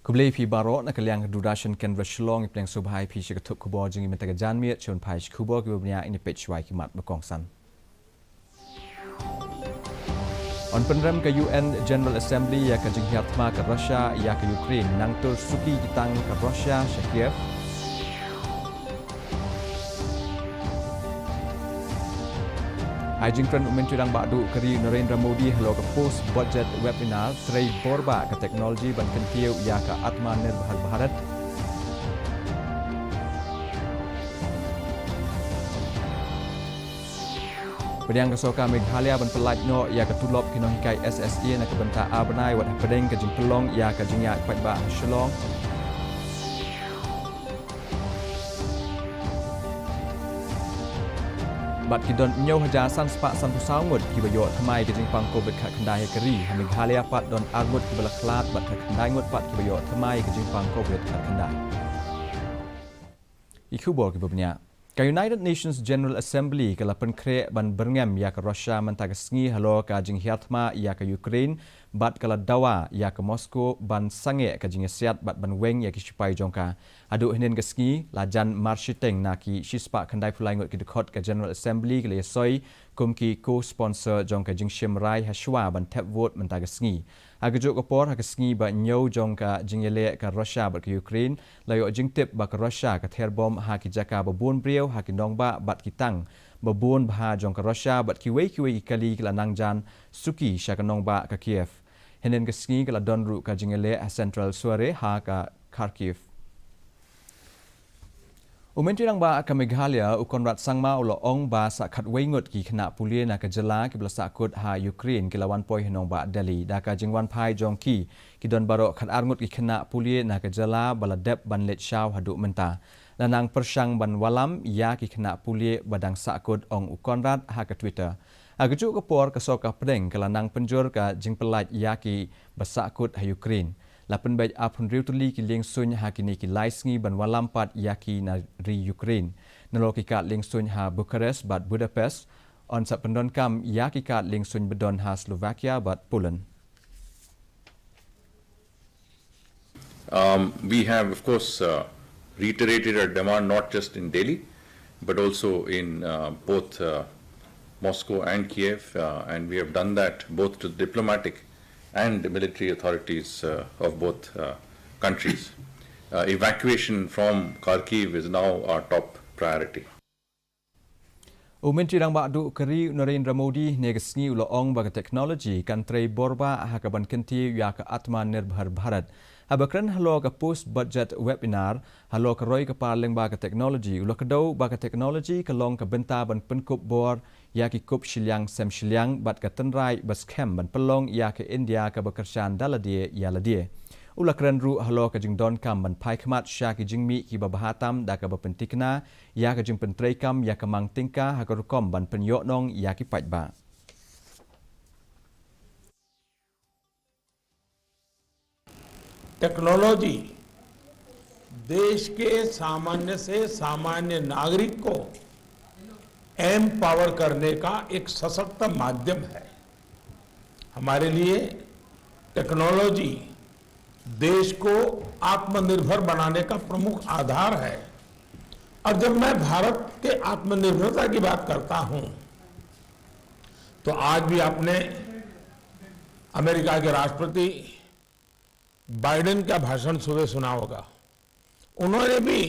Kublai pi barok nak kaliang durasyon Kendra Shillong iplang subhai pi syakatuk kubor jengi mentaga janmiat chon pai kubor kibabnya ini pechwai kimat berkongsan. On penrem ke UN General Assembly ya ke jenghiatma ke Russia ya ke Ukraine nangtur suki kitang ke Russia Kiev. Ajingkran Menteri Rang Badu Keri Narendra Modi halo ke post budget webinar Tray Borba ke teknologi ban kentiu ya ke Atma Nirbhar Bharat. Pediang kesoka Meghalaya ban pelat no ya ke tulop kinohikai SSE na ke benta Abnai wat pedeng ke jingpelong ya ke jingya patba Shillong. Bat kidon nyo haja san spak san pusangut kibayo thamai ke jingpang covid khat khandai keri Meghalaya pat don argut kibala khlat bat khat khandai ngut pat kibayo thamai ke jingpang covid khat khandai. Ikubor kibabnya Ka United Nations General Assembly kala penkre ban berngam ya ke Russia mentagasngi halo ka jinghiatma ya ke Ukraine bat kala dawa ya ke Moscow ban sange ka jingesiat bat ban weng ya ki sipai jongka adu hinen gasngi lajan marshiteng naki shispa khandai pulai ngot ki dekot ka General Assembly kala soi kumki co-sponsor jongka jingshim rai hashwa ban tap vote mentagasngi agajuk opor hagasngi ba nyau jongka jingyele ka Russia bat ke Ukraine layo jingtip ba ke Russia ka therbom ha ki jaka babun brio ha ki nongba bat kitang babun bha jongka Russia bat kiwei kali kala nangjan suki sha ka nongba ka Kiev henen gasngi kala donru ka jingyele central suare ha ka Kharkiv. Menteri Rang Ba ke Meghalaya ukonrat sangma ulo ong ba sa khatwei ngut ki khna pulie na ka jala ki blasa kut ha Ukraine ki lawan poi hinong ba Delhi da ka jingwan phai jongki ki don baro khat ar ngut ki khna pulie na ka jala bala dep ban let shaw hadu menta lanang persang ban walam ya ki khna pulie badang sakut ong ukonrat ha ka Twitter agaju ko por ka soka pedeng ka lanang penjur ka jingpelat ya ki basakut ha Ukraine lapan baik apun riu tuli ki ling sun ha kini ki laisngi ban walampat yaki na ri Ukraine naloki kat ling sun ha Bucharest bat Budapest on sa pendon kam yaki kat ling sun bedon ha Slovakia bat Poland. We have of course reiterated our demand not just in Delhi but also in both Moscow and Kiev and we have done that both to diplomatic and the military authorities of both countries. Evacuation from Kharkiv is now our top priority. Menteri Rang Badu Keri Narendra Modi negasngi ulo ong baga teknologi kan Tray Borba hakaban kenti ya ka Atma Nirbhar Bharat. Habakran halo ka post budget webinar halo ka roy ka parleng baga teknologi ulo ka daw baga teknologi ka long ka benta ban penkup bor ya ki kup Shillong sem Shillong bat ka tenrai bas kem ban pelong ya ke India ka bekerjaan daladie ya ladie. Ula keren ru halo ka jing don kam ban pai khmat sya ki jing mi ki babahatam da ka bapentikna ya ka jing pentrai kam ya ka mang tingka ha ka rukom ban penyok nong ya ki pajba. Technology देश के सामान्य से सामान्य नागरिक को एम्पावर करने का एक सशक्त माध्यम है. हमारे लिए टेक्नोलॉजी देश को आत्मनिर्भर बनाने का प्रमुख आधार है. और जब मैं भारत के आत्मनिर्भरता की बात करता हूं तो आज भी आपने अमेरिका के राष्ट्रपति बाइडेन का भाषण सुबह सुना होगा. उन्होंने भी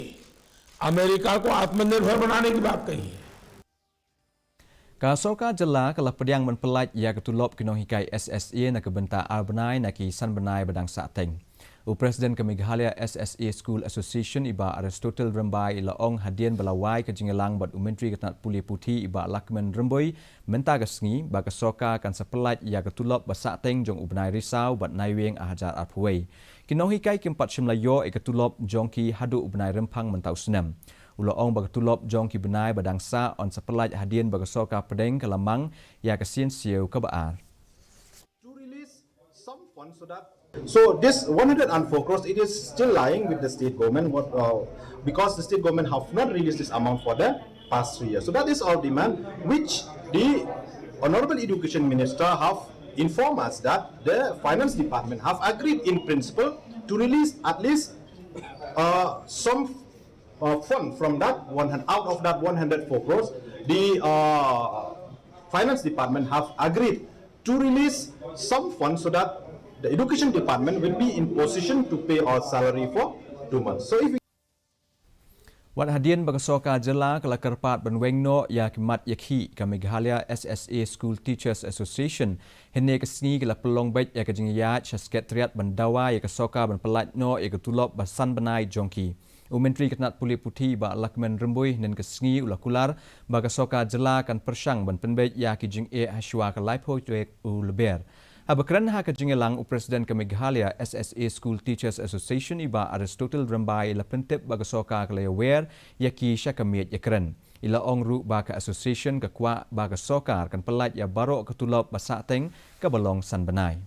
अमेरिका को आत्मनिर्भर बनाने की बात कही है. Kasoka jela kala pediang menpelat ya ketulop kinohikai SSE na kebenta Arbanai na ki sanbenai badang sateng. Presiden ke Meghalaya SSE School Association iba Aristotle Rembai ila ong hadian balawai ke jingelang bat Menteri Ketanat Puli Putih iba Lakmen Remboi mentagasngi ba kasoka kan sepelat ya ketulop basateng jong ubnai risau bat naiweng ahajar arpuwei. Kinohikai kimpat shimlayo e ketulop jongki hadu ubnai rempang mentau senam. Ulo ong bagatulop jongki benai badang sa on sepelat hadian bagasoka pedeng kelamang ya kesien siu kebaar. To release some funds so this 104 crores, it is still lying with the state government because the state government have not released this amount for the past 3 years. So that is our demand, which the Honorable Education Minister have informed us that the Finance Department have agreed in principle to release at least some fund from that out of that 104 crores. The finance department have agreed to release some funds so that the education department will be in position to pay our salary for 2 months. So if we Wat hadian bagasoka jela kala kerpat benwengno ya kimat yakhi ka Meghalaya SSA School Teachers Association hene kesni kala pelong baik ya kejingya chasketariat bandawa ya kasoka benpelatno ya ketulop basan benai jongki. Menteri Ketnat Puli Putih ba lakmen rembui nen kesni ulakular bagasoka jela kan persang ban penbej ya kijing haswa ka laipo tuek leber. Abakran ha kajingelang Presiden ke Meghalaya SSA School Teachers Association iba Aristotle Rambai la pentip bagasoka ke lewer yaki syakamit yakran. Ila ongru ba ka association ke kwa bagasoka kan pelat ya barok ketulop basateng ke balong sanbenai.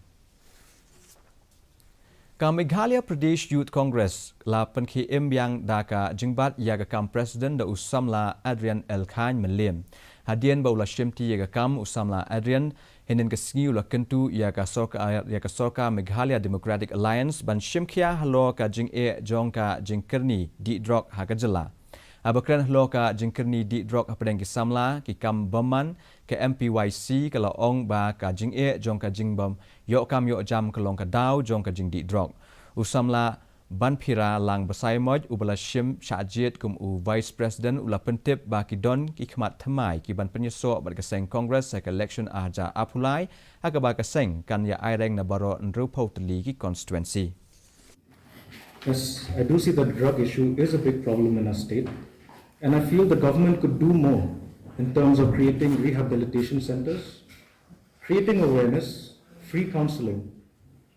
Ka Meghalaya Pradesh Youth Congress la penkhi yang daka jingbat ya kam Presiden da usamla Adrian L. Khan Melim. Hadian baula shimti ya kam usamla Adrian henen kesngi ula kentu ya ka soka Meghalaya Democratic Alliance ban shimkhia halo ka jing jong ka jingkerni di drok ha ka jela. Abakran halo ka jingkerni di drok apdeng ki samla ki kam baman ke MPYC kala ong ba ka jing jong ka jing bam yo kam yo jam kalong ka daw jong ka jing di drok. Usamla ban pira lang basai moj ubala shim syajit kum u vice president ula pentip ba ki don ki khmat thamai ki ban penyeso ba kaseng congress ka election aja apulai aga ba kaseng kan ya aireng na baro nrupo tli ki constituency. Yes, I do see that drug issue is a big problem in our state, and I feel the government could do more in terms of creating rehabilitation centers, creating awareness, free counseling,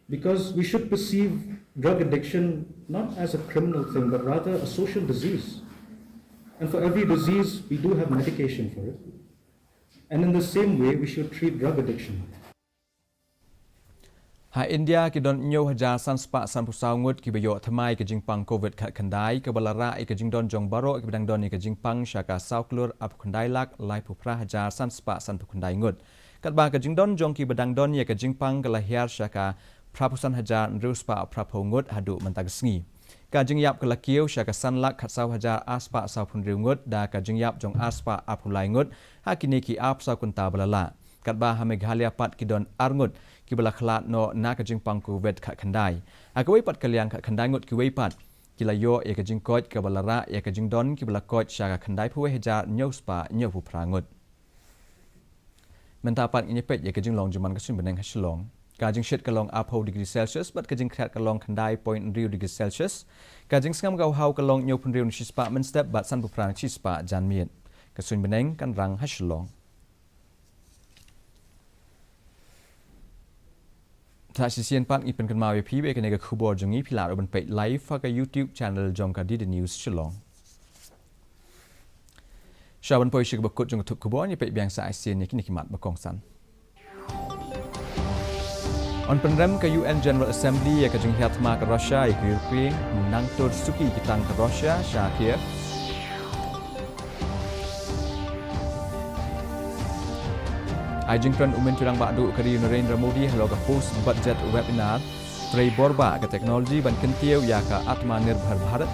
because we should perceive drug addiction not as a criminal thing, but rather a social disease. And for every disease, we do have medication for it. And in the same way, we should treat drug addiction. Ha India ki don nyo haja san spa san pusau ngut ki bayo thamai ke jingpang COVID khat khandai ke balara ke jingdon jong baro ke bidang don ke jingpang shaka sauklur ap khandai lak lai pupra haja san spa san khandai ngut. Kat ba ke jingdon jong ki bidang don ye ke jingpang ke lahir shaka prapusan hajar ruspa prapongut hadu mentagsngi. Ka jingyap ke lakiu syaka sanlak khatsau hajar aspa sau pun riungut da ka jingyap jong aspa apulai ngut hakini ki ap sau kunta balala. Kat ba ha Meghalaya pat ki don arngut ki bala khlat no na ka jingpang ku vet khat khandai. Akawai pat kaliang khat khandai ngut ki wei pat ki la yo ye ka jingkot ka balara ye ka jingdon ki bala kot syaka khandai phuwe hajar nyospa nyopu prangut. Mentapat nyepet ye ka jinglong juman ka sun beneng Shillong. Kajing shit kalong upho degree Celsius but kajing khat kalong khandai 0.3 degree Celsius kajing skam gau hau kalong nyo pun riu ni spa men step bat san buprang chi spa jan miet kasun beneng kan rang Shillong ta sisian pat ngi pen kan ma pi be kan ga khubor jongi phila ban pe live fa ka YouTube channel jong ka di news Shillong shaban poi shik bakut jong thup khubor ni pe byang sa asian ni kini kimat bakong san. On penrem ke UN General Assembly ya ke jinghiatma ke Russia ya ke Ukraine nang tur suki kitang ke Russia Shakir. Ajingkran umen turang bakdu ke Narendra Modi halo ke host budget webinar Tray Borba ke teknologi ban kentiu ya ke Atmanirbhar Bharat.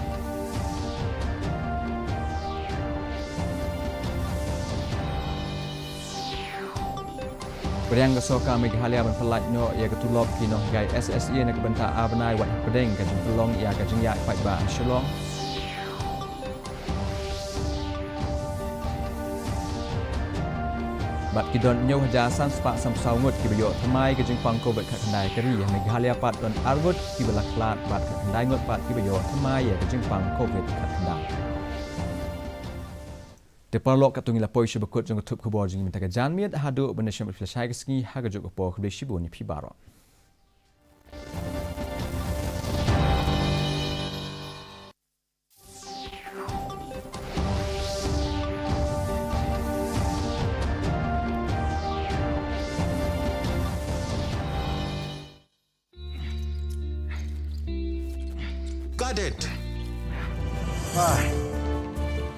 Beriang kesoka Meghalaya berpelat no ia ketulop kino gai SSA nak bentak abnai wat pedeng kajing pelong ia kajing yak pai ba Shillong. Bat kidon nyo hajasan spak sam saungut ki bayo thamai kajing pangko bet khandai kari Meghalaya pat don argut ki belak lat bat khandai ngot pat ki bayo thamai ia kajing pangko bet khandai. Deparlok katungi la poi shibakut jong tup kubor jing minta jan miet hadu benasham flashai kesngi haga jog po khbe shibu ni pibaro. Got it.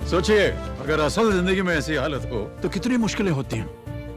सोचिए अगर असल जिंदगी में ऐसी हालत हो तो कितनी मुश्किलें होती हैं